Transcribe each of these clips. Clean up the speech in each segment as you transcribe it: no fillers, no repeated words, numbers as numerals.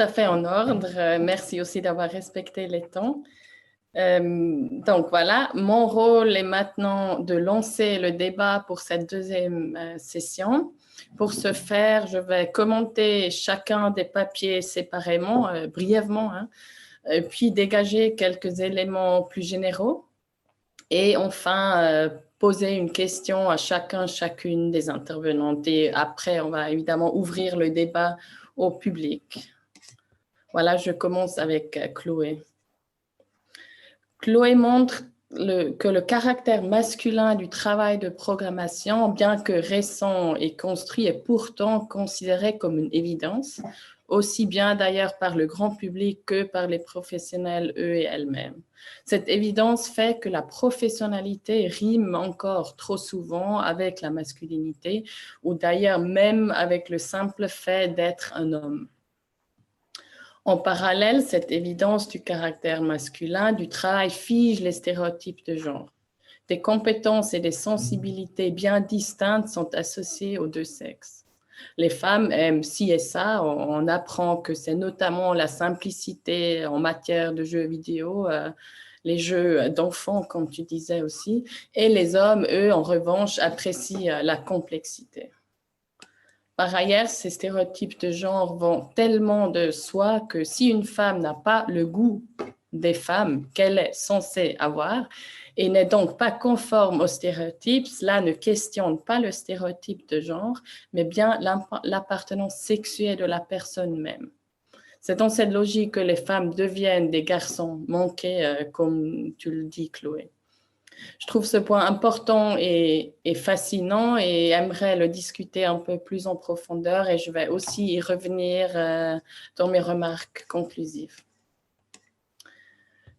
à fait en ordre. Merci aussi d'avoir respecté les temps. Donc voilà, mon rôle est maintenant de lancer le débat pour cette deuxième session. Pour ce faire, je vais commenter chacun des papiers séparément, brièvement, puis dégager quelques éléments plus généraux. Et enfin, poser une question à chacune des intervenantes. Et après, on va évidemment ouvrir le débat au public. Voilà, je commence avec Chloé. Chloé montre que le caractère masculin du travail de programmation, bien que récent et construit, est pourtant considéré comme une évidence, aussi bien d'ailleurs par le grand public que par les professionnels eux et elles-mêmes. Cette évidence fait que la professionnalité rime encore trop souvent avec la masculinité, ou d'ailleurs même avec le simple fait d'être un homme. En parallèle, cette évidence du caractère masculin du travail fige les stéréotypes de genre. Des compétences et des sensibilités bien distinctes sont associées aux deux sexes. Les femmes aiment ci et ça, on apprend que c'est notamment la simplicité en matière de jeux vidéo, les jeux d'enfants, comme tu disais aussi, et les hommes, eux, en revanche, apprécient la complexité. Par ailleurs, ces stéréotypes de genre vont tellement de soi que si une femme n'a pas le goût des femmes qu'elle est censée avoir et n'est donc pas conforme aux stéréotypes, cela ne questionne pas le stéréotype de genre, mais bien l'appartenance sexuelle de la personne même. C'est dans cette logique que les femmes deviennent des garçons manqués, comme tu le dis, Chloé. Je trouve ce point important et fascinant et aimerais le discuter un peu plus en profondeur et je vais aussi y revenir dans mes remarques conclusives.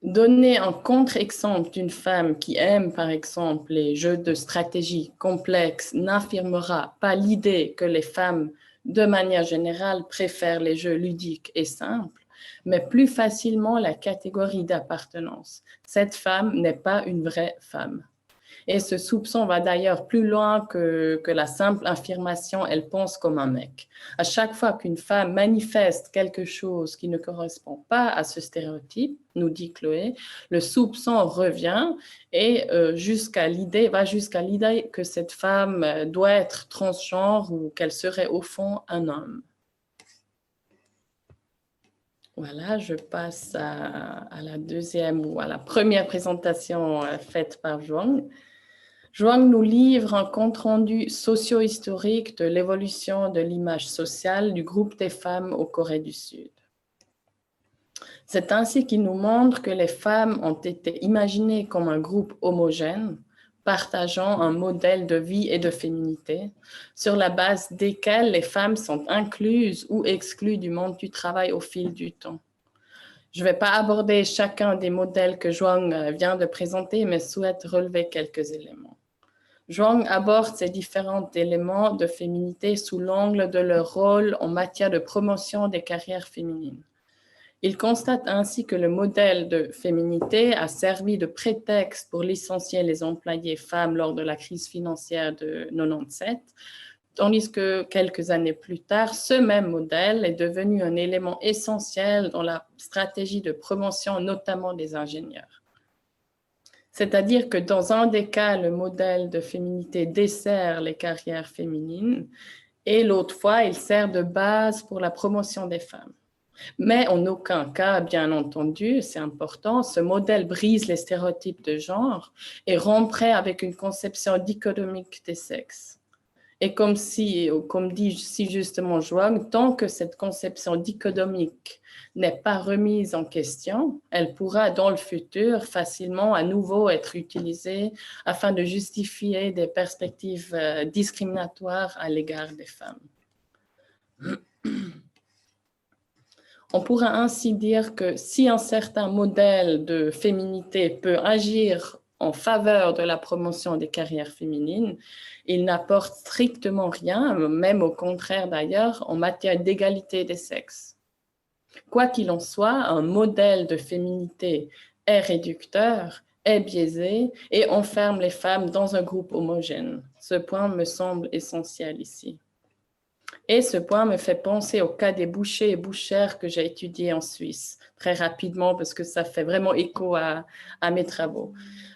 Donner un contre-exemple d'une femme qui aime, par exemple, les jeux de stratégie complexes n'affirmera pas l'idée que les femmes, de manière générale, préfèrent les jeux ludiques et simples, mais plus facilement la catégorie d'appartenance. Cette femme n'est pas une vraie femme. Et ce soupçon va d'ailleurs plus loin que la simple affirmation « elle pense comme un mec ». À chaque fois qu'une femme manifeste quelque chose qui ne correspond pas à ce stéréotype, nous dit Chloé, le soupçon revient et va jusqu'à l'idée que cette femme doit être transgenre ou qu'elle serait au fond un homme. Voilà, je passe à la deuxième ou à la première présentation faite par Zhuang. Zhuang nous livre un compte-rendu socio-historique de l'évolution de l'image sociale du groupe des femmes au Corée du Sud. C'est ainsi qu'il nous montre que les femmes ont été imaginées comme un groupe homogène, partageant un modèle de vie et de féminité, sur la base desquels les femmes sont incluses ou exclues du monde du travail au fil du temps. Je ne vais pas aborder chacun des modèles que Zhuang vient de présenter, mais souhaite relever quelques éléments. Zhuang aborde ces différents éléments de féminité sous l'angle de leur rôle en matière de promotion des carrières féminines. Il constate ainsi que le modèle de féminité a servi de prétexte pour licencier les employées femmes lors de la crise financière de 1997, tandis que quelques années plus tard, ce même modèle est devenu un élément essentiel dans la stratégie de promotion, notamment des ingénieurs. C'est-à-dire que dans un des cas, le modèle de féminité dessert les carrières féminines et l'autre fois, il sert de base pour la promotion des femmes. Mais en aucun cas, bien entendu, c'est important, ce modèle brise les stéréotypes de genre et romprait avec une conception dichotomique des sexes. Et comme dit si justement Zhuang, tant que cette conception dichotomique n'est pas remise en question, elle pourra dans le futur facilement à nouveau être utilisée afin de justifier des perspectives discriminatoires à l'égard des femmes. On pourra ainsi dire que si un certain modèle de féminité peut agir en faveur de la promotion des carrières féminines, il n'apporte strictement rien, même au contraire d'ailleurs, en matière d'égalité des sexes. Quoi qu'il en soit, un modèle de féminité est réducteur, est biaisé et enferme les femmes dans un groupe homogène. Ce point me semble essentiel ici. Et ce point me fait penser au cas des bouchers et bouchères que j'ai étudié en Suisse, très rapidement parce que ça fait vraiment écho à mes travaux.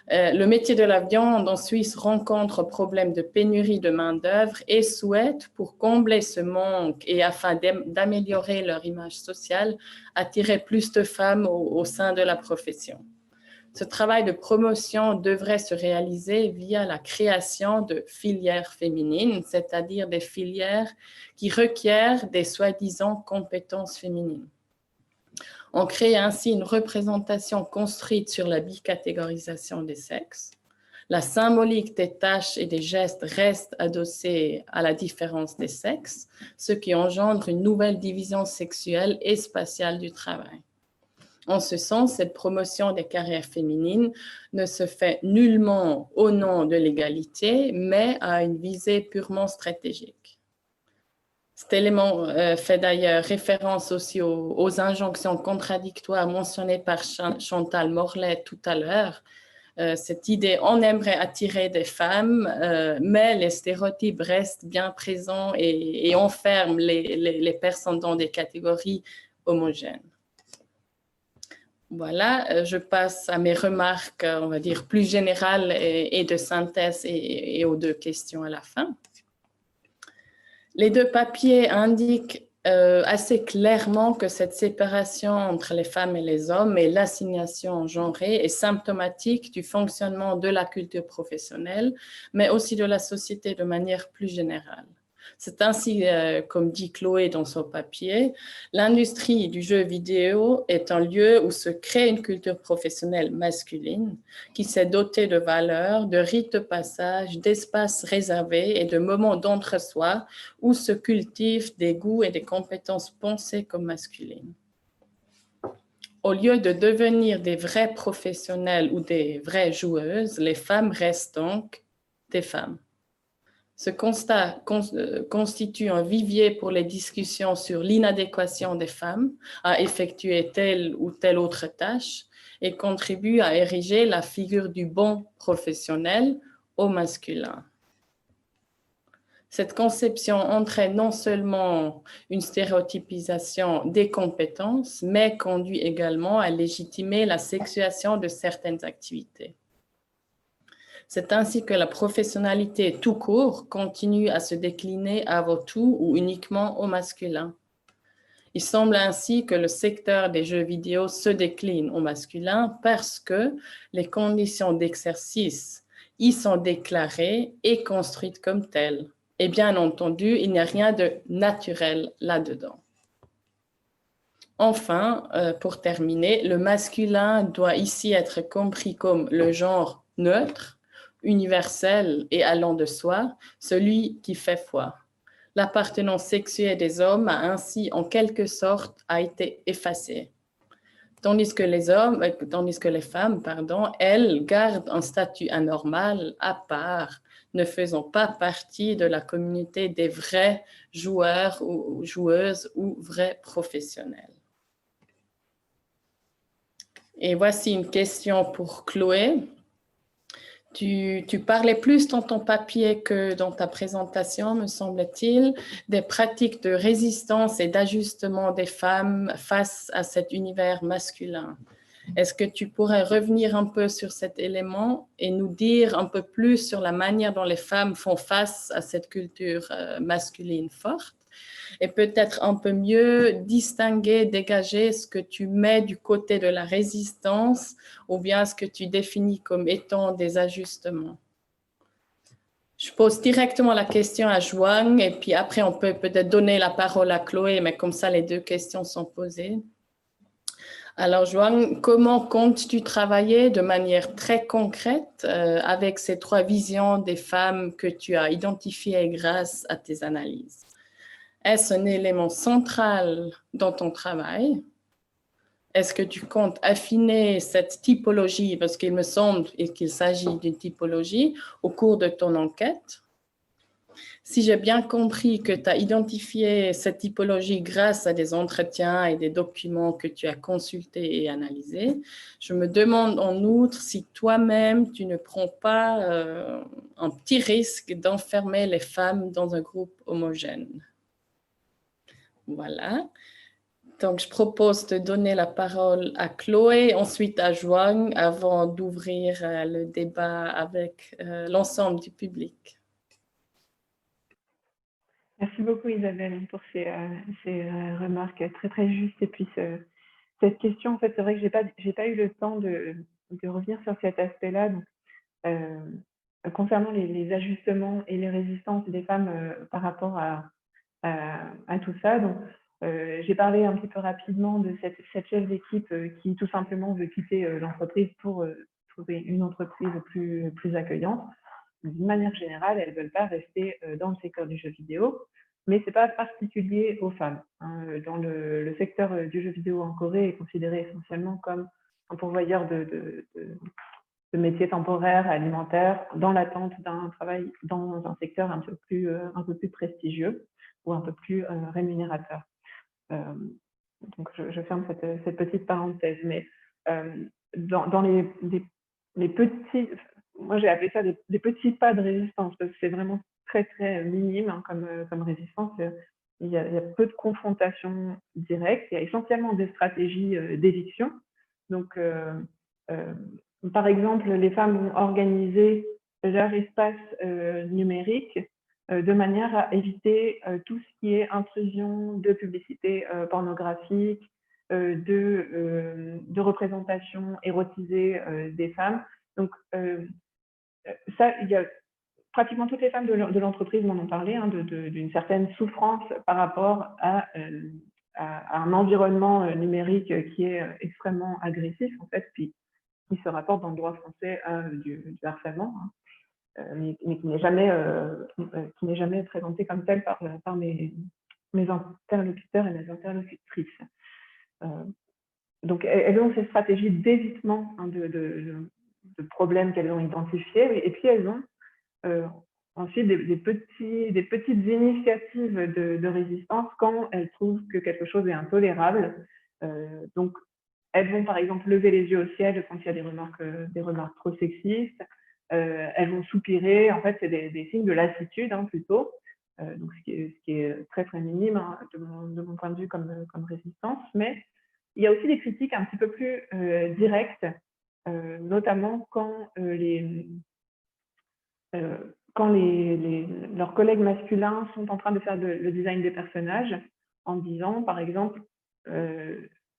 Le métier de la viande en Suisse rencontre problème de pénurie de main-d'œuvre et souhaite, pour combler ce manque et afin d'améliorer leur image sociale, attirer plus de femmes au sein de la profession. Ce travail de promotion devrait se réaliser via la création de filières féminines, c'est-à-dire des filières qui requièrent des soi-disant compétences féminines. On crée ainsi une représentation construite sur la bicatégorisation des sexes. La symbolique des tâches et des gestes reste adossée à la différence des sexes, ce qui engendre une nouvelle division sexuelle et spatiale du travail. En ce sens, cette promotion des carrières féminines ne se fait nullement au nom de l'égalité, mais à une visée purement stratégique. Cet élément fait d'ailleurs référence aussi aux injonctions contradictoires mentionnées par Chantal Morlet tout à l'heure. Cette idée, on aimerait attirer des femmes, mais les stéréotypes restent bien présents et enferment les personnes dans des catégories homogènes. Voilà, je passe à mes remarques, on va dire, plus générales et de synthèse et aux deux questions à la fin. Les deux papiers indiquent assez clairement que cette séparation entre les femmes et les hommes et l'assignation genrée est symptomatique du fonctionnement de la culture professionnelle, mais aussi de la société de manière plus générale. C'est ainsi, comme dit Chloé dans son papier, l'industrie du jeu vidéo est un lieu où se crée une culture professionnelle masculine qui s'est dotée de valeurs, de rites de passage, d'espaces réservés et de moments d'entre-soi où se cultivent des goûts et des compétences pensées comme masculines. Au lieu de devenir des vrais professionnels ou des vraies joueuses, les femmes restent donc des femmes. Ce constat constitue un vivier pour les discussions sur l'inadéquation des femmes à effectuer telle ou telle autre tâche et contribue à ériger la figure du bon professionnel au masculin. Cette conception entraîne non seulement une stéréotypisation des compétences, mais conduit également à légitimer la sexuation de certaines activités. C'est ainsi que la professionnalité tout court continue à se décliner avant tout ou uniquement au masculin. Il semble ainsi que le secteur des jeux vidéo se décline au masculin parce que les conditions d'exercice y sont déclarées et construites comme telles. Et bien entendu, il n'y a rien de naturel là-dedans. Enfin, pour terminer, le masculin doit ici être compris comme le genre neutre, universel et allant de soi, celui qui fait foi. L'appartenance sexuelle des hommes a ainsi, en quelque sorte, été effacée. Tandis que les femmes, elles gardent un statut anormal à part, ne faisant pas partie de la communauté des vrais joueurs ou joueuses ou vrais professionnels. Et voici une question pour Chloé. Tu parlais plus dans ton papier que dans ta présentation, me semble-t-il, des pratiques de résistance et d'ajustement des femmes face à cet univers masculin. Est-ce que tu pourrais revenir un peu sur cet élément et nous dire un peu plus sur la manière dont les femmes font face à cette culture masculine forte? Et peut-être un peu mieux distinguer, dégager ce que tu mets du côté de la résistance ou bien ce que tu définis comme étant des ajustements. Je pose directement la question à Joang et puis après on peut peut-être donner la parole à Chloé, mais comme ça les deux questions sont posées. Alors Joang, comment comptes-tu travailler de manière très concrète avec ces trois visions des femmes que tu as identifiées grâce à tes analyses? Est-ce un élément central dans ton travail? Est-ce que tu comptes affiner cette typologie, parce qu'il me semble qu'il s'agit d'une typologie, au cours de ton enquête? Si j'ai bien compris que tu as identifié cette typologie grâce à des entretiens et des documents que tu as consultés et analysés, je me demande en outre si toi-même, tu ne prends pas un petit risque d'enfermer les femmes dans un groupe homogène. Voilà. Donc, je propose de donner la parole à Chloé, ensuite à Joanne, avant d'ouvrir le débat avec l'ensemble du public. Merci beaucoup Isabelle pour ces remarques très très justes. Et puis cette question, en fait, c'est vrai que j'ai pas eu le temps de revenir sur cet aspect-là. Donc, concernant les ajustements et les résistances des femmes par rapport à tout ça. Donc, j'ai parlé un petit peu rapidement de cette chef d'équipe qui tout simplement veut quitter l'entreprise pour trouver une entreprise plus accueillante. D'une manière générale, elles ne veulent pas rester dans le secteur du jeu vidéo, mais ce n'est pas particulier aux femmes. Dans le secteur du jeu vidéo en Corée est considéré essentiellement comme un pourvoyeur de métiers temporaires, alimentaires, dans l'attente d'un travail dans un secteur un peu plus prestigieux ou un peu plus rémunérateur. Donc, je ferme cette petite parenthèse. Mais dans les petits, moi j'ai appelé ça des petits pas de résistance, parce que c'est vraiment très très minime comme résistance. Il y a peu de confrontations directes. Il y a essentiellement des stratégies d'éviction. Donc, par exemple, les femmes ont organisé leur espace numérique de manière à éviter tout ce qui est intrusion de publicité pornographique, de représentation érotisée des femmes. Donc, ça, il y a pratiquement toutes les femmes de l'entreprise m'en ont parlé, d'une certaine souffrance par rapport à un environnement numérique qui est extrêmement agressif, en fait, puis qui se rapporte dans le droit français à du harcèlement. Mais qui n'est jamais présenté comme tel par mes interlocuteurs et mes interlocutrices. Donc, elles ont ces stratégies d'évitement de problèmes qu'elles ont identifiés, et puis elles ont ensuite des petites initiatives de résistance quand elles trouvent que quelque chose est intolérable. Donc, elles vont par exemple lever les yeux au ciel quand il y a des remarques trop sexistes. Elles vont soupirer. En fait, c'est des signes de lassitude plutôt. Donc, ce qui est très très minime de mon point de vue comme résistance. Mais il y a aussi des critiques un petit peu plus directes, notamment quand leurs collègues masculins sont en train de faire le design des personnages, en disant, par exemple,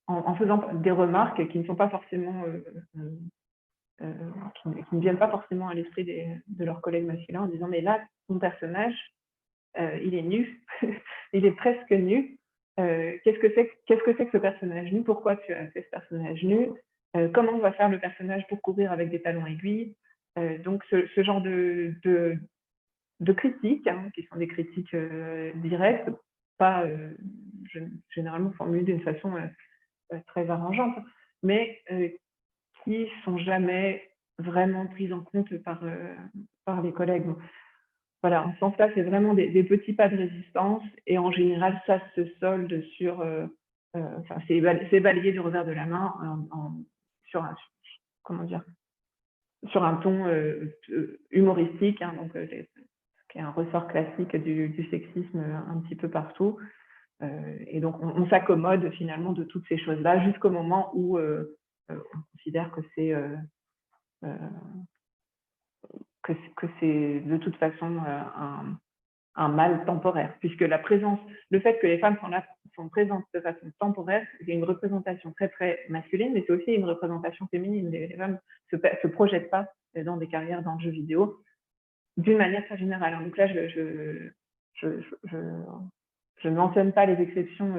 en faisant des remarques qui ne sont pas forcément qui ne viennent pas forcément à l'esprit de leurs collègues masculins, en disant mais là ton personnage il est nu, il est presque nu. Qu'est-ce que c'est que ce personnage nu? Pourquoi tu as fait ce personnage nu? Comment on va faire le personnage pour courir avec des talons aiguilles? Donc ce genre de critiques, qui sont des critiques directes, pas généralement formulées d'une façon très arrangeante, mais qui sont jamais vraiment prises en compte par les collègues. Voilà, en ce sens-là, c'est vraiment des petits pas de résistance, et en général, ça se solde sur, c'est balayé du revers de la main sur un ton humoristique, donc qui est un ressort classique du sexisme un petit peu partout. Et donc, on s'accommode finalement de toutes ces choses-là jusqu'au moment où on considère que c'est de toute façon un mal temporaire, puisque le fait que les femmes sont présentes de façon temporaire, c'est une représentation très très masculine, mais c'est aussi une représentation féminine. Les femmes se projettent pas dans des carrières dans le jeu vidéo d'une manière très générale. Donc là, je ne mentionne pas les exceptions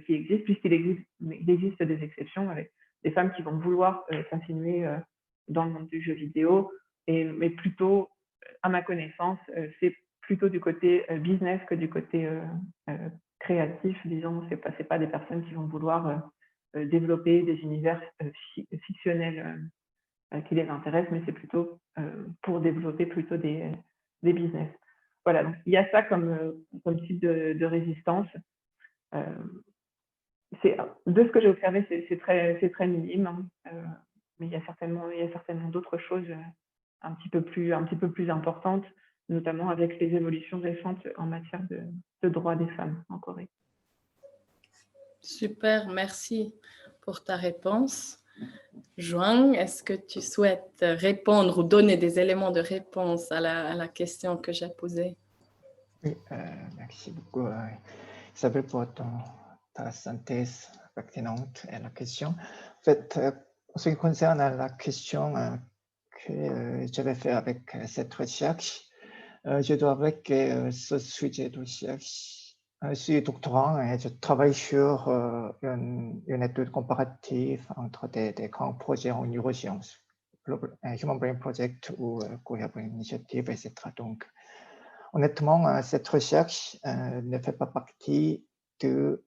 qui existent, puisqu'il existe des exceptions avec des femmes qui vont vouloir s'insinuer dans le monde du jeu vidéo, mais plutôt, à ma connaissance, c'est plutôt du côté business que du côté créatif. Disons, c'est pas des personnes qui vont vouloir développer des univers fictionnels qui les intéressent, mais c'est plutôt pour développer plutôt des business. Voilà, donc il y a ça comme type de résistance. De ce que j'ai observé, c'est très minime, mais il y a certainement d'autres choses un petit peu plus importantes, notamment avec les évolutions récentes en matière de droits des femmes en Corée. Super, merci pour ta réponse. Joang, est-ce que tu souhaites répondre ou donner des éléments de réponse à la question que j'ai posée? Oui, merci beaucoup, Isabelle, pour ta synthèse pertinente à la question. En fait, en ce qui concerne la question que j'avais fait avec cette recherche, je dois avouer que ce sujet de recherche, je suis doctorant et je travaille sur une étude comparative entre des grands projets en neurosciences, Human Brain Project ou Cohere Brain Initiative, etc. Donc, honnêtement, cette recherche ne fait pas partie de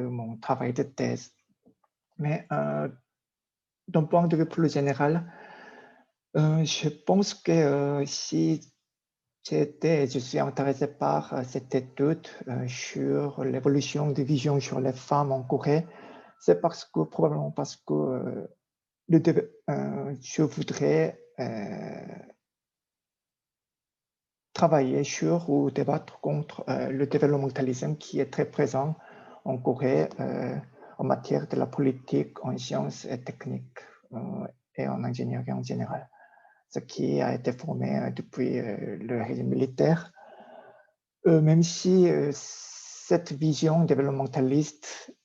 mon travail de thèse. Mais d'un point de vue plus général, je pense que si je suis intéressé par cette étude sur l'évolution des visions sur les femmes en Corée, c'est probablement parce que je voudrais travailler sur ou débattre contre le développementalisme qui est très présent en Corée en matière de la politique en sciences et techniques et en ingénierie en général, ce qui a été formé depuis le régime militaire. Même si cette vision développementaliste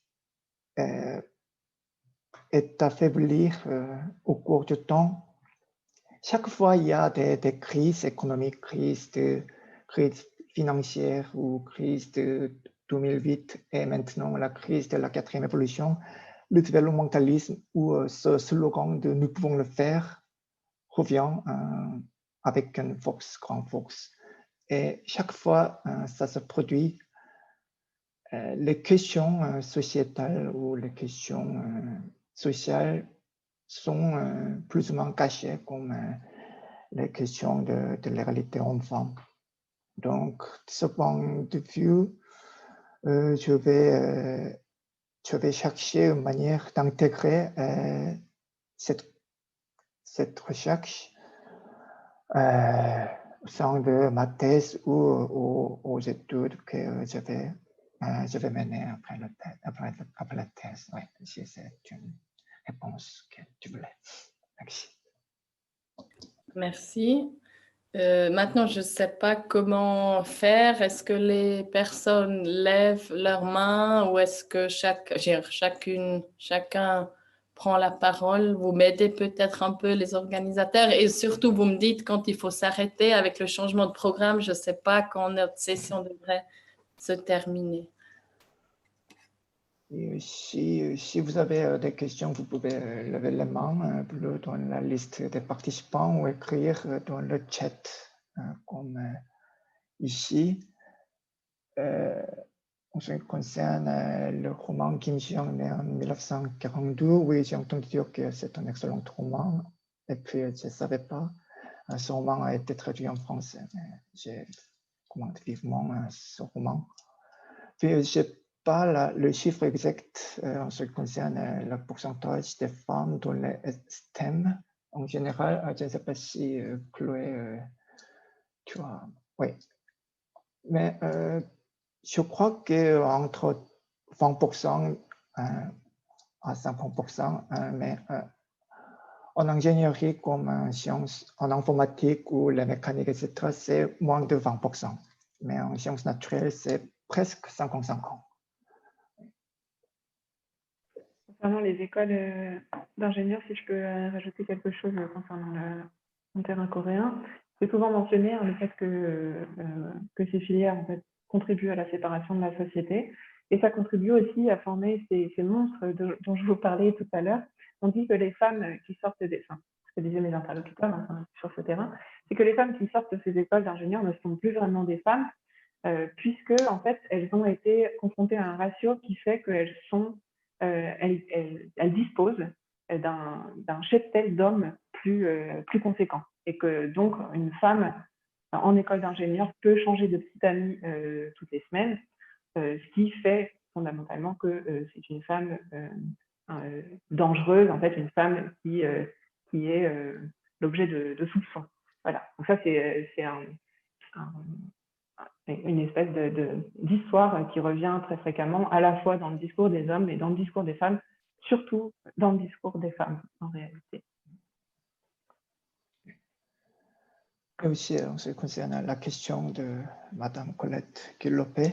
est affaiblie au cours du temps, chaque fois il y a des crises économiques, crises financières ou crise de 2008 et maintenant la crise de la quatrième révolution, le développementalisme ou ce slogan de nous pouvons le faire revient avec une force, grande force. Et chaque fois ça se produit, les questions sociétales ou les questions sociales sont plus ou moins cachées comme les questions de l'égalité homme-femme. Donc, de ce point de vue, je vais chercher une manière d'intégrer cette recherche au sein de ma thèse ou aux études que je vais mener après la thèse. Oui, si c'est une réponse que tu voulais. Merci. Merci. Maintenant, je ne sais pas comment faire. Est-ce que les personnes lèvent leurs mains ou est-ce que chacun prend la parole? Vous m'aidez peut-être un peu les organisateurs et surtout, vous me dites quand il faut s'arrêter avec le changement de programme. Je ne sais pas quand notre session devrait se terminer. Et si vous avez des questions, vous pouvez lever les mains dans la liste des participants ou écrire dans le chat comme ici. En ce qui concerne le roman Kim Ji-young né en 1942, oui, j'ai entendu dire que c'est un excellent roman. Et puis, je ne savais pas. Ce roman a été traduit en français. Je recommande vivement ce roman. Puis, je n'ai pas le chiffre exact en ce qui concerne le pourcentage des femmes dans les STEM. En général, je ne sais pas si Chloé, tu vois. Oui. Mais je crois qu'entre 20% à 50%, mais en ingénierie comme en sciences, en informatique ou la mécanique, etc., c'est moins de 20%. Mais en sciences naturelles, c'est presque 50-50. Concernant les écoles d'ingénieurs, si je peux rajouter quelque chose concernant le terrain coréen, c'est souvent mentionné le fait que ces filières en fait, contribuent à la séparation de la société et ça contribue aussi à former ces monstres dont je vous parlais tout à l'heure. On dit que les femmes qui sortent ce que disaient mes interlocuteurs sur ce terrain, c'est que les femmes qui sortent de ces écoles d'ingénieurs ne sont plus vraiment des femmes puisque en fait elles ont été confrontées à un ratio qui fait qu'elles sont elle dispose d'un cheptel d'hommes plus conséquent. Et que donc, une femme en école d'ingénieur peut changer de petite amie toutes les semaines, ce qui fait fondamentalement que c'est une femme dangereuse, en fait, une femme qui est l'objet de soupçons. Voilà. Donc ça, c'est une espèce d'histoire qui revient très fréquemment, à la fois dans le discours des hommes et dans le discours des femmes, surtout dans le discours des femmes, en réalité. Et aussi, en ce qui concerne la question de Madame Colette Guillopé,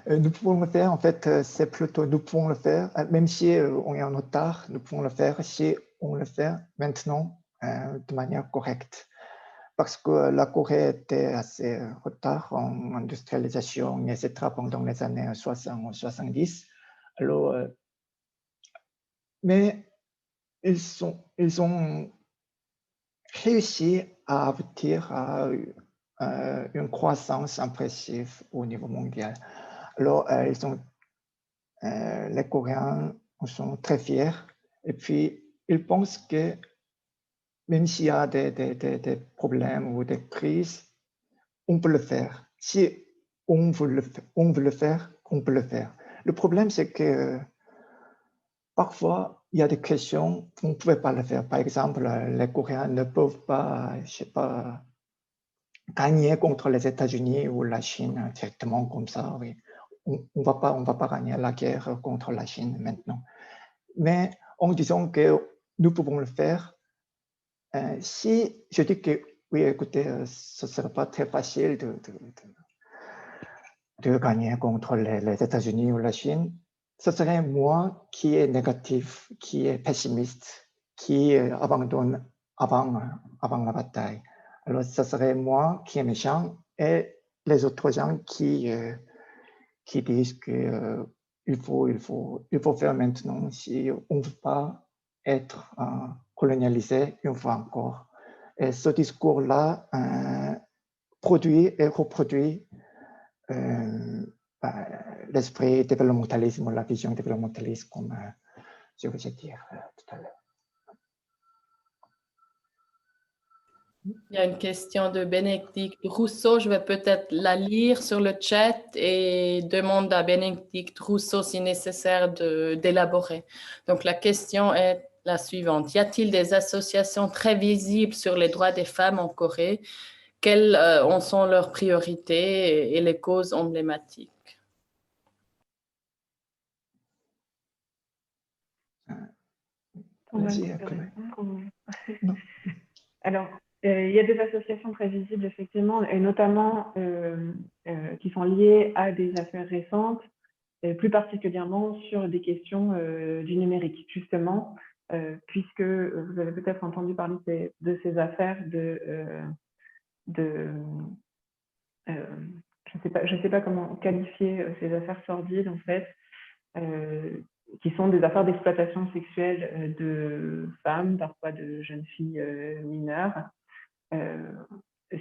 nous pouvons le faire, en fait, c'est plutôt, nous pouvons le faire, même si on est en retard, nous pouvons le faire si on le fait maintenant de manière correcte. Parce que la Corée était assez en retard en industrialisation, etc., pendant les années 60 ou 70. Alors, mais ils ont réussi à aboutir à une croissance impressive au niveau mondial. Alors, les Coréens sont très fiers et puis ils pensent que même s'il y a des problèmes ou des crises, on peut le faire. Si on veut le faire, on peut le faire. Le problème, c'est que parfois, il y a des questions, on ne pouvait pas le faire. Par exemple, les Coréens ne peuvent pas, je sais pas, gagner contre les États-Unis ou la Chine directement comme ça. Oui. On ne va pas gagner la guerre contre la Chine maintenant. Mais en disant que nous pouvons le faire, si je dis que, oui, écoutez, ce ne sera pas très facile de gagner contre les États-Unis ou la Chine, ce serait moi qui est négatif, qui est pessimiste, qui abandonne avant la bataille. Alors, ce serait moi qui est méchant et les autres gens qui disent que il faut faire maintenant si on ne veut pas être colonialisé une fois encore. Et ce discours-là produit et reproduit l'esprit développementalisme ou la vision développementaliste, comme je vous ai dit tout à l'heure. Il y a une question de Bénédicte Rousseau. Je vais peut-être la lire sur le chat et demande à Bénédicte Rousseau si nécessaire d'élaborer. Donc, la question est la suivante. Y a-t-il des associations très visibles sur les droits des femmes en Corée? Quelles en sont leurs priorités et les causes emblématiques? Alors, il y a des associations très visibles, effectivement, et notamment qui sont liées à des affaires récentes, et plus particulièrement sur des questions du numérique, justement, puisque vous avez peut-être entendu parler de ces affaires je ne sais pas comment qualifier ces affaires sordides, en fait, qui sont des affaires d'exploitation sexuelle de femmes, parfois de jeunes filles mineures,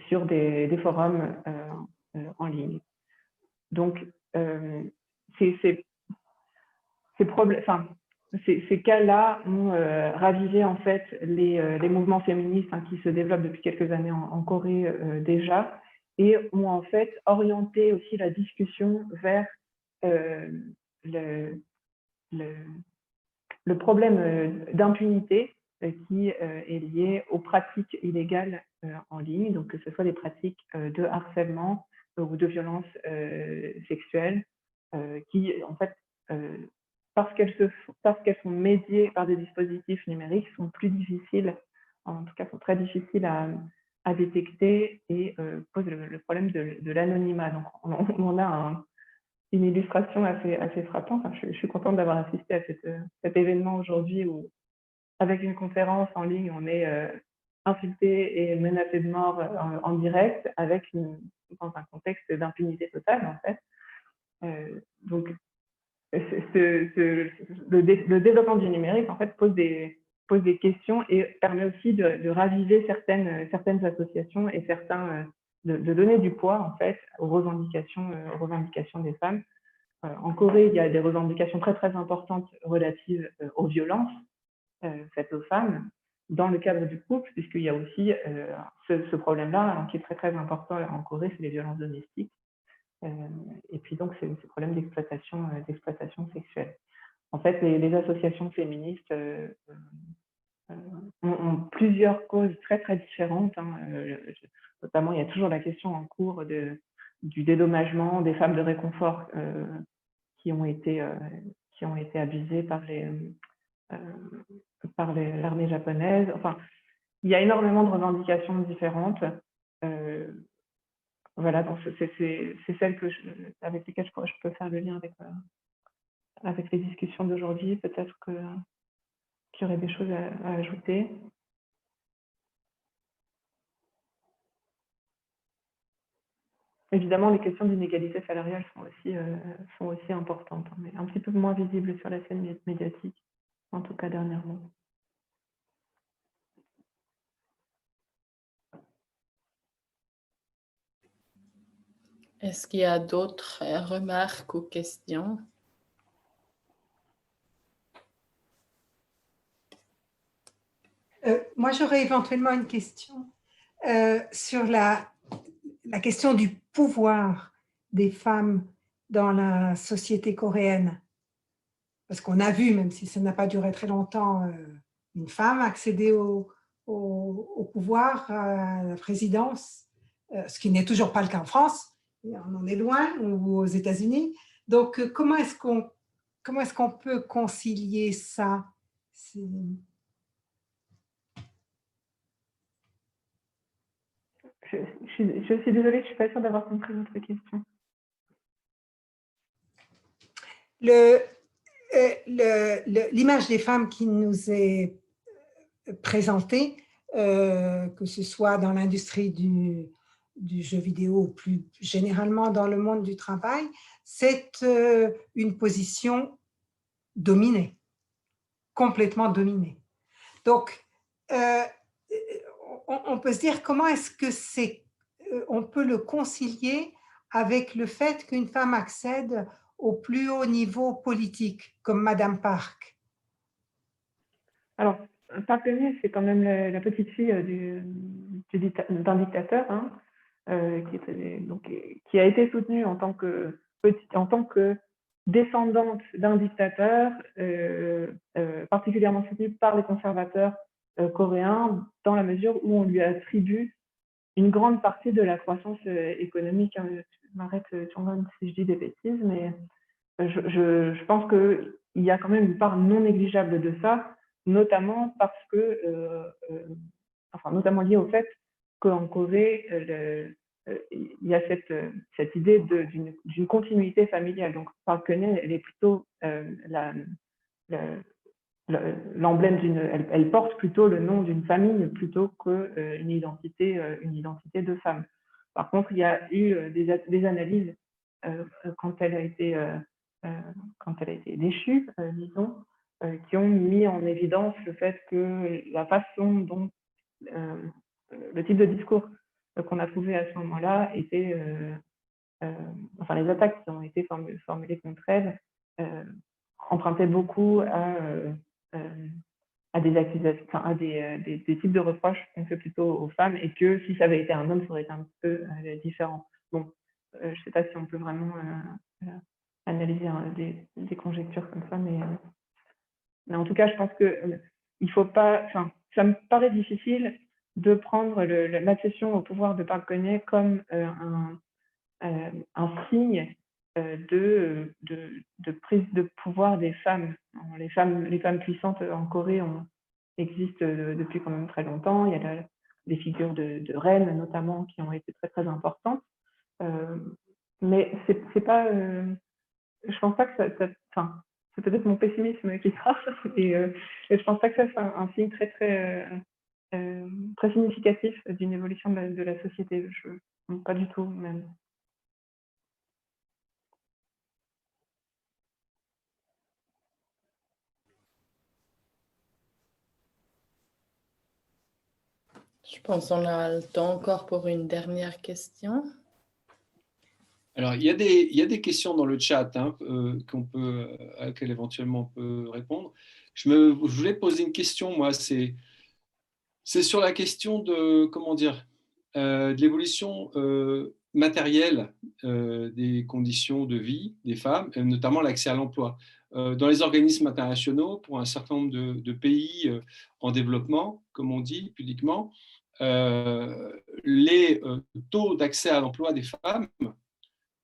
sur des forums en ligne. Donc, ces cas-là ont ravivé en fait les mouvements féministes qui se développent depuis quelques années en Corée déjà, et ont en fait orienté aussi la discussion vers le problème d'impunité qui est lié aux pratiques illégales en ligne, donc que ce soit des pratiques de harcèlement ou de violences sexuelles qui, en fait, parce qu'elles sont médiées par des dispositifs numériques, sont plus difficiles, en tout cas sont très difficiles à détecter et posent le problème de l'anonymat. Donc, on a une illustration assez frappante. Enfin, je suis contente d'avoir assisté à cet événement aujourd'hui où, avec une conférence en ligne, on est insulté et menacé de mort en direct, dans un contexte d'impunité totale, en fait. Donc, le développement du numérique, en fait, pose des questions et permet aussi de raviver certaines associations et de donner du poids, en fait, aux revendications des femmes. En Corée, il y a des revendications très, très importantes relatives aux violences faites aux femmes dans le cadre du couple, puisqu'il y a aussi ce problème-là qui est très, très important en Corée, c'est les violences domestiques. Et puis donc, c'est ce problème d'exploitation sexuelle. En fait, les associations féministes ont plusieurs causes très, très différentes. Notamment, il y a toujours la question en cours de du dédommagement des femmes de réconfort qui ont été abusées par l'armée japonaise. Enfin, il y a énormément de revendications différentes. Voilà, donc c'est celles avec lesquelles je peux faire le lien avec les discussions d'aujourd'hui. Peut-être qu'il y aurait des choses à ajouter. Évidemment, les questions d'inégalité salariale sont aussi importantes, hein, mais un petit peu moins visibles sur la scène médiatique, en tout cas dernièrement. Est-ce qu'il y a d'autres remarques ou questions? Moi, j'aurais éventuellement une question sur la question du pouvoir des femmes dans la société coréenne. Parce qu'on a vu, même si ça n'a pas duré très longtemps, une femme accéder au pouvoir, à la présidence, ce qui n'est toujours pas le cas en France, on en est loin, ou aux États-Unis. Donc, comment est-ce qu'on peut concilier ça? Je suis désolée, je ne suis pas sûre d'avoir compris votre question. L'image des femmes qui nous est présentée, que ce soit dans l'industrie du jeu vidéo ou plus généralement dans le monde du travail, c'est une position dominée, complètement dominée. Donc, on peut se dire comment est-ce que on peut le concilier avec le fait qu'une femme accède au plus haut niveau politique, comme Madame Park. Alors, Park Geun-hye, c'est quand même la petite fille d'un dictateur, hein, qui a été soutenue en tant que descendante d'un dictateur, particulièrement soutenue par les conservateurs coréens, dans la mesure où on lui attribue une grande partie de la croissance économique. Hein. Je m'arrête si je dis des bêtises, mais je pense qu'il y a quand même une part non négligeable de ça, notamment parce que, notamment lié au fait qu'en Corée, il y a cette idée d'une continuité familiale. Donc, Park Geun-hye, elle est plutôt l'emblème elle porte plutôt le nom d'une famille plutôt qu'une identité de femme. Par contre, il y a eu des analyses quand elle a été déchue, disons, qui ont mis en évidence le fait que la façon dont le type de discours qu'on a trouvé à ce moment-là était, les attaques qui ont été formulées contre elle empruntaient beaucoup à des accusations, à des types de reproches qu'on fait plutôt aux femmes, et que si ça avait été un homme, ça aurait été un peu différent. Bon, je ne sais pas si on peut vraiment analyser des conjectures comme ça, mais en tout cas, je pense que il faut pas. Enfin, ça me paraît difficile de prendre l'accession au pouvoir de Park Geun-hye comme un signe de prise de pouvoir des femmes. Les femmes puissantes en Corée existent depuis quand même très longtemps. Il y a des figures de reines notamment qui ont été très très importantes. Mais c'est pas. Je pense pas que c'est peut-être mon pessimisme qui parle, et je pense pas que ça c'est un signe très très très significatif d'une évolution de la société. Pas du tout même. Je pense qu'on a le temps encore pour une dernière question. Alors, il y a des questions dans le chat à laquelle éventuellement on peut répondre. Je voulais poser une question, moi, c'est sur la question de l'évolution matérielle des conditions de vie des femmes, et notamment l'accès à l'emploi. Dans les organismes internationaux, pour un certain nombre de pays en développement, comme on dit publiquement, les taux d'accès à l'emploi des femmes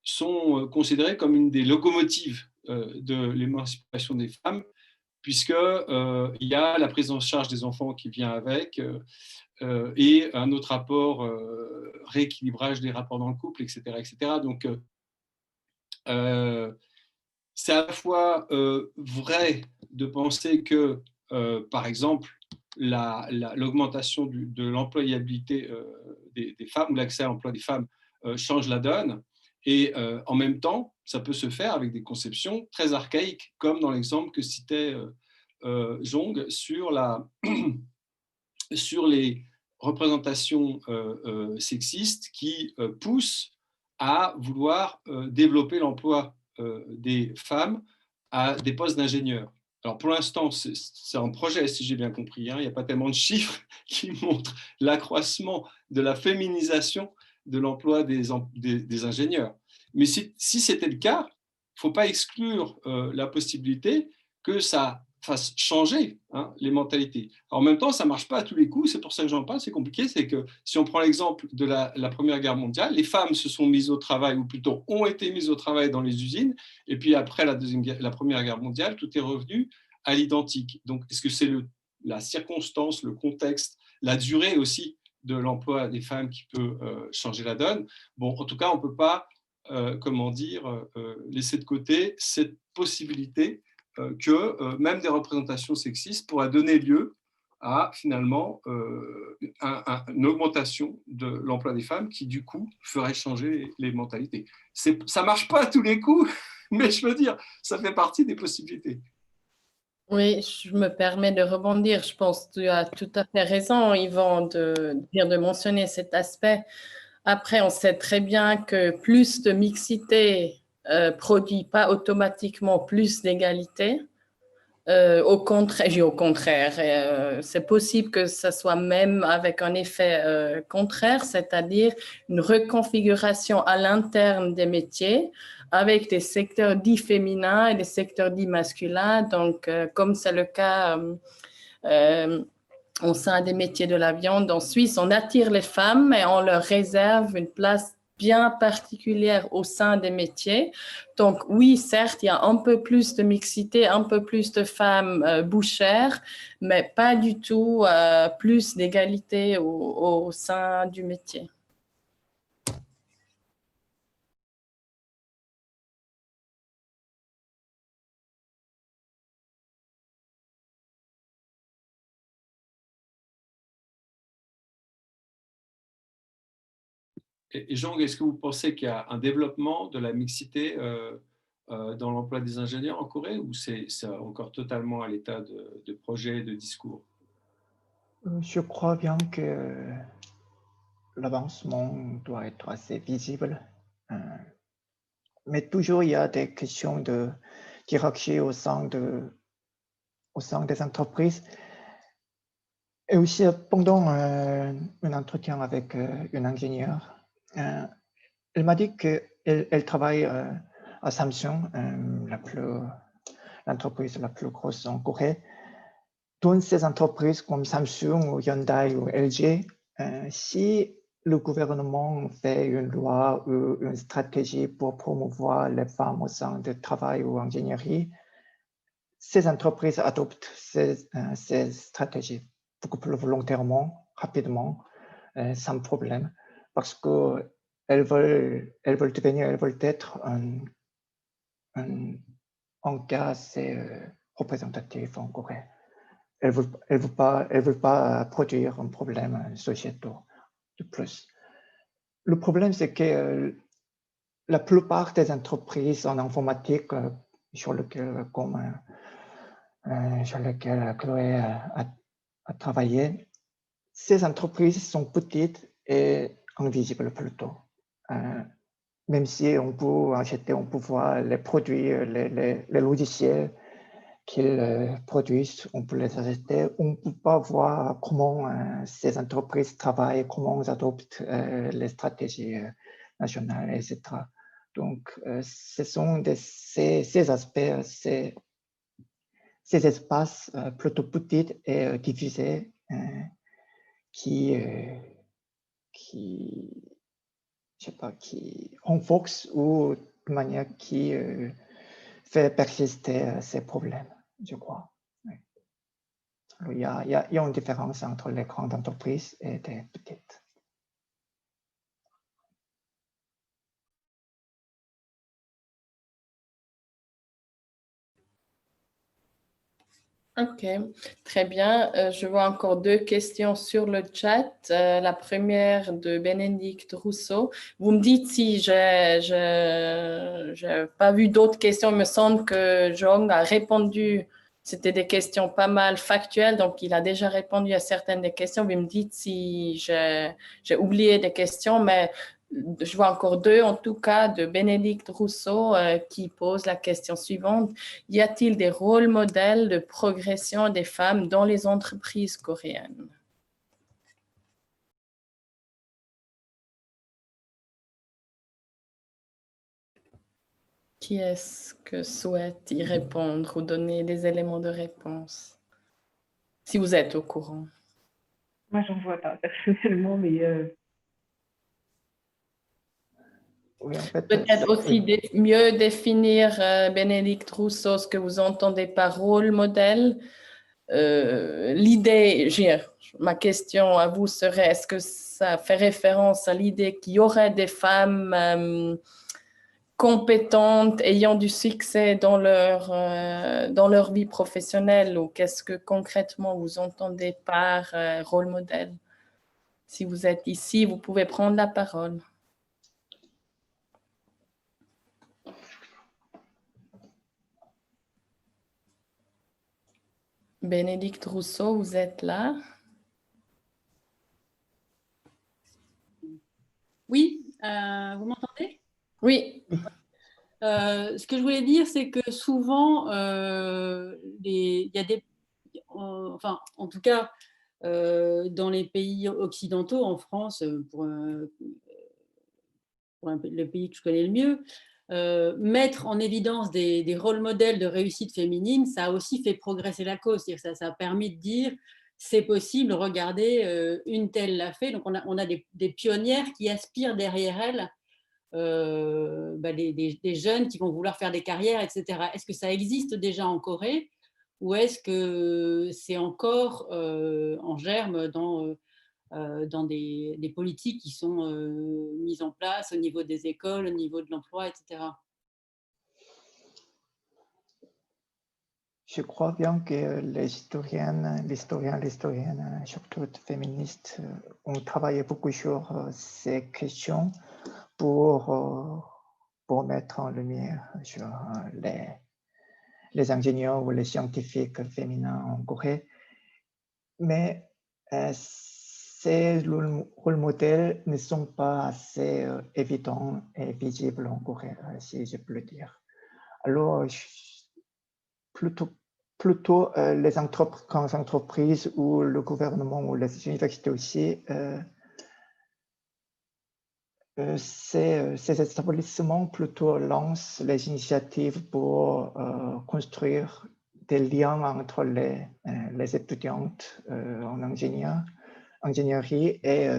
sont considérées comme une des locomotives de l'émancipation des femmes, puisqu'il y a la prise en charge des enfants qui vient avec, et un autre rapport, rééquilibrage des rapports dans le couple, etc. etc. Donc, c'est à la fois vrai de penser que, par exemple, l'augmentation de l'employabilité des femmes, ou l'accès à l'emploi des femmes change la donne, et en même temps, ça peut se faire avec des conceptions très archaïques, comme dans l'exemple que citait Jong sur, sur les représentations sexistes qui poussent à vouloir développer l'emploi des femmes à des postes d'ingénieurs. Alors pour l'instant, c'est un projet, si j'ai bien compris, hein. Il n'y a pas tellement de chiffres qui montrent l'accroissement de la féminisation de l'emploi des ingénieurs. Mais si c'était le cas, il ne faut pas exclure la possibilité que ça fasse changer, hein, les mentalités. Alors, en même temps, ça ne marche pas à tous les coups, c'est pour ça que j'en parle, c'est compliqué, c'est que si on prend l'exemple de la Première Guerre mondiale, les femmes se sont mises au travail, ou plutôt ont été mises au travail dans les usines, et puis après la Première Guerre mondiale, tout est revenu à l'identique. Donc, est-ce que c'est la circonstance, le contexte, la durée aussi de l'emploi des femmes qui peut changer la donne? Bon, en tout cas, on ne peut pas, laisser de côté cette possibilité que même des représentations sexistes pourraient donner lieu à finalement une augmentation de l'emploi des femmes qui du coup ferait changer les mentalités. Ça ne marche pas à tous les coups, mais je veux dire, ça fait partie des possibilités. Oui, je me permets de rebondir. Je pense que tu as tout à fait raison, Yvan, de mentionner cet aspect. Après, on sait très bien que plus de mixité produit pas automatiquement plus d'égalité. Au contraire, c'est possible que ça soit même avec un effet contraire, c'est-à-dire une reconfiguration à l'interne des métiers avec des secteurs dits féminins et des secteurs dits masculins. Donc, comme c'est le cas au sein des métiers de la viande en Suisse, on attire les femmes et on leur réserve une place bien particulière au sein des métiers. Donc oui, certes, il y a un peu plus de mixité, un peu plus de femmes bouchères, mais pas du tout plus d'égalité au sein du métier. Et Jean, est-ce que vous pensez qu'il y a un développement de la mixité dans l'emploi des ingénieurs en Corée, ou c'est encore totalement à l'état de projet, de discours? Je crois bien que l'avancement doit être assez visible. Mais toujours, il y a des questions de hiérarchie au sein des entreprises. Et aussi, pendant un entretien avec une ingénieure, elle m'a dit qu'elle travaille à Samsung, l'entreprise la plus grosse en Corée. Dans ces entreprises comme Samsung ou Hyundai ou LG, si le gouvernement fait une loi ou une stratégie pour promouvoir les femmes au sein du travail ou ingénierie, ces entreprises adoptent ces stratégies beaucoup plus volontairement, rapidement, sans problème, parce qu'elles veulent être un cas assez représentatif en Corée. Elles ne veulent pas produire un problème sociétal de plus. Le problème, c'est que la plupart des entreprises en informatique sur lesquelles Chloé a travaillé, ces entreprises sont petites et invisibles plutôt. Même si on peut acheter, on peut voir les produits, les logiciels qu'ils produisent, on peut les acheter, on ne peut pas voir comment ces entreprises travaillent, comment elles adoptent les stratégies nationales, etc. Donc, ce sont ces aspects, ces espaces plutôt petits et divisés qui je sais pas, qui renforce ou de manière qui fait persister ces problèmes, je crois. Oui. Alors, il y a une différence entre les grandes entreprises et les petites. Ok, très bien. Je vois encore deux questions sur le chat. La première de Bénédicte Rousseau. Vous me dites si je n'ai pas vu d'autres questions. Il me semble que Jong a répondu. C'était des questions pas mal factuelles, donc il a déjà répondu à certaines des questions. Vous me dites si j'ai oublié des questions, mais je vois encore deux, en tout cas, de Bénédicte Rousseau qui pose la question suivante. Y a-t-il des rôles modèles de progression des femmes dans les entreprises coréennes? Qui est-ce que souhaite y répondre ou donner des éléments de réponse? Si vous êtes au courant. Moi, j'en vois pas personnellement, mais Oui, en fait, Peut-être aussi oui. mieux définir, Bénédicte Rousseau, ce que vous entendez par rôle modèle. L'idée, ma question à vous serait, est-ce que ça fait référence à l'idée qu'il y aurait des femmes compétentes, ayant du succès dans leur vie professionnelle, ou qu'est-ce que concrètement vous entendez par rôle modèle? Si vous êtes ici, vous pouvez prendre la parole. Bénédicte Rousseau, vous êtes là? Oui, vous m'entendez? Oui. Ce que je voulais dire, c'est que souvent, il y a des, enfin, en tout cas, dans les pays occidentaux, en France, pour le pays que je connais le mieux, mettre en évidence des rôles modèles de réussite féminine, ça a aussi fait progresser la cause. C'est-à-dire que ça a permis de dire c'est possible, regardez, une telle l'a fait. Donc on a des pionnières qui aspirent derrière elles des jeunes qui vont vouloir faire des carrières, etc. Est-ce que ça existe déjà en Corée ou est-ce que c'est encore en germe dans des politiques qui sont mises en place au niveau des écoles, au niveau de l'emploi, etc. Je crois bien que les historiennes, surtout féministes, ont travaillé beaucoup sur ces questions pour mettre en lumière sur les ingénieurs ou les scientifiques féminins en Corée. Mais ces rôles modèles ne sont pas assez évidents et visibles en Corée, si je peux le dire. Alors, plutôt les grandes entreprises ou le gouvernement ou les universités aussi, ces établissements plutôt lancent les initiatives pour construire des liens entre les étudiantes en ingénierie et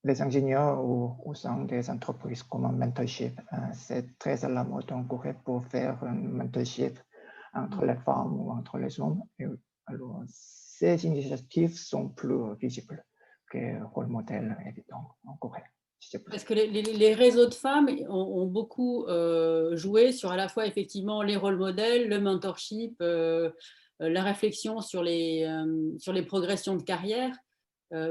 les ingénieurs au sein des entreprises comme un mentorship. C'est très à la mode en Corée pour faire un mentorship entre les femmes ou entre les hommes. Et alors, ces initiatives sont plus visibles que rôle modèle évident en Corée. Parce que les réseaux de femmes ont beaucoup joué sur à la fois effectivement les rôles modèles, le mentorship, la réflexion sur les progressions de carrière.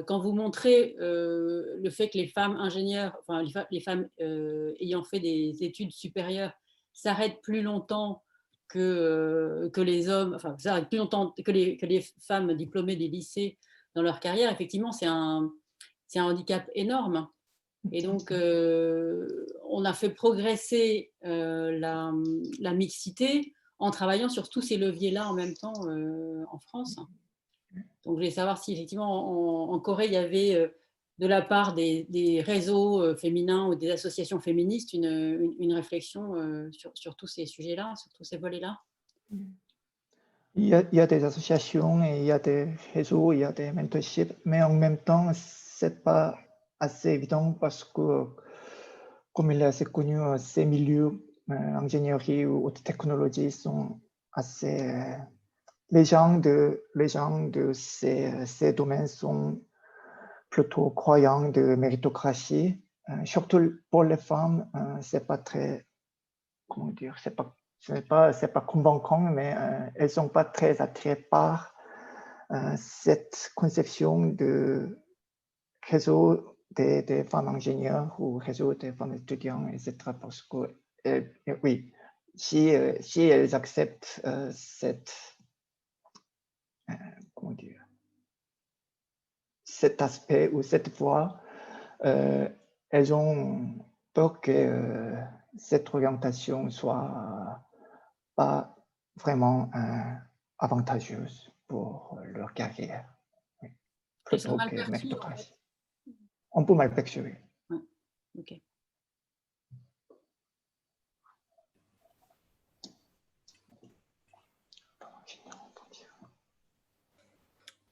Quand vous montrez le fait que les femmes ingénieures, enfin les femmes ayant fait des études supérieures s'arrêtent plus longtemps que les hommes, enfin s'arrêtent plus longtemps que les femmes diplômées des lycées dans leur carrière, effectivement c'est un handicap énorme. Et donc, on a fait progresser la mixité en travaillant sur tous ces leviers-là en même temps en France. Donc, je voulais savoir si effectivement en Corée, il y avait de la part des réseaux féminins ou des associations féministes une réflexion sur tous ces sujets-là, sur tous ces volets-là. Il y a des associations et il y a des réseaux, il y a des mentorships, mais en même temps, c'est pas assez évident parce que, comme il est assez connu, ces milieux, ingénierie ou haute technologie sont assez... les gens de ces domaines sont plutôt croyants de méritocratie. Surtout pour les femmes, c'est pas très, comment dire, c'est pas convaincant, mais elles sont pas très attirées par cette conception de réseau des femmes ingénieurs ou réseau des femmes étudiants, etc. Parce que, oui, si elles acceptent comment dire, cet aspect ou cette voie, elles ont peur que cette orientation soit pas vraiment avantageuse pour leur carrière. Oui. Elles sont Plutôt mal que perçues, en méritocratie. fait. On peut mal percevoir. Ouais. Ok.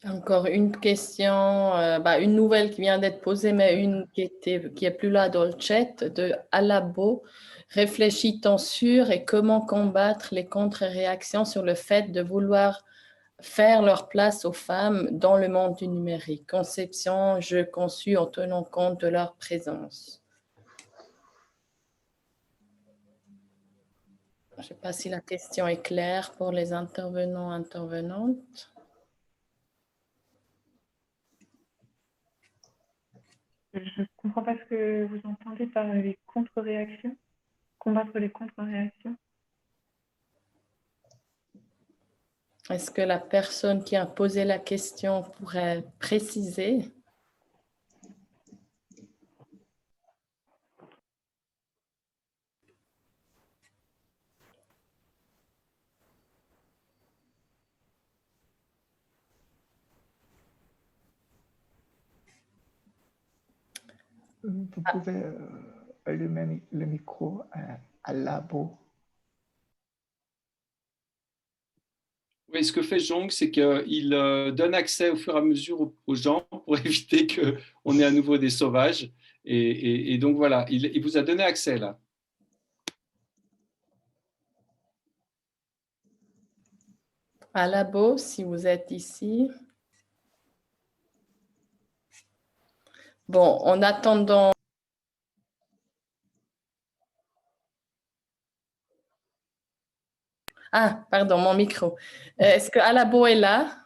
Encore une question, une nouvelle qui vient d'être posée, mais une qui est plus là dans le chat, de Alabo. Réfléchit-on sur et comment combattre les contre-réactions sur le fait de vouloir faire leur place aux femmes dans le monde du numérique? Conception, jeux conçus en tenant compte de leur présence. Je ne sais pas si la question est claire pour les intervenants, intervenantes. Je ne comprends pas ce que vous entendez par les contre-réactions. Combattre les contre-réactions. Est-ce que la personne qui a posé la question pourrait préciser? Vous pouvez allumer le micro à Labo. Oui, ce que fait Jong, c'est qu'il donne accès au fur et à mesure aux gens pour éviter qu'on ait à nouveau des sauvages. Et donc voilà, il vous a donné accès là. À Labo, si vous êtes ici. Bon, en attendant. Ah, pardon, mon micro. Est-ce que Alabo est là?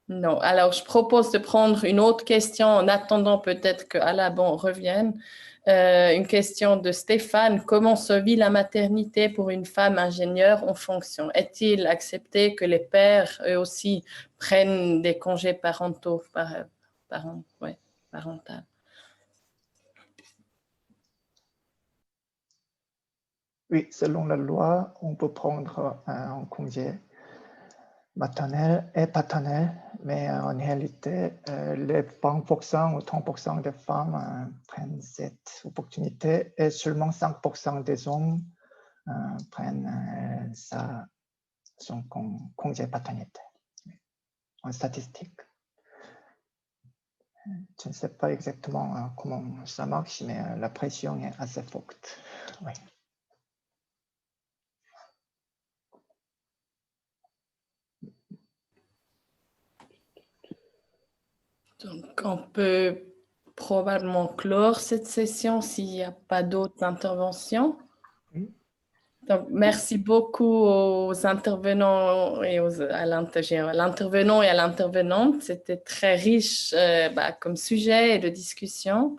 Non. Alors, je propose de prendre une autre question en attendant peut-être que Alabo revienne. Une question de Stéphane. Comment se vit la maternité pour une femme ingénieure en fonction? Est-il accepté que les pères, eux aussi, prennent des congés parentaux, parentaux? Oui, selon la loi, on peut prendre un congé maternel et paternel, mais en réalité, les 20% ou 30% des femmes prennent cette opportunité et seulement 5% des hommes prennent son congé paternité en statistique. Je ne sais pas exactement comment ça marche, mais la pression est assez forte. Oui. Donc, on peut probablement clore cette session s'il n'y a pas d'autres interventions. Oui. Donc, merci beaucoup aux intervenants et à l'intervenant et à l'intervenante. C'était très riche comme sujet et de discussion.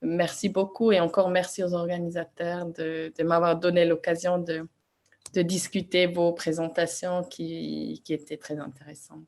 Merci beaucoup et encore merci aux organisateurs de m'avoir donné l'occasion de discuter vos présentations qui étaient très intéressantes.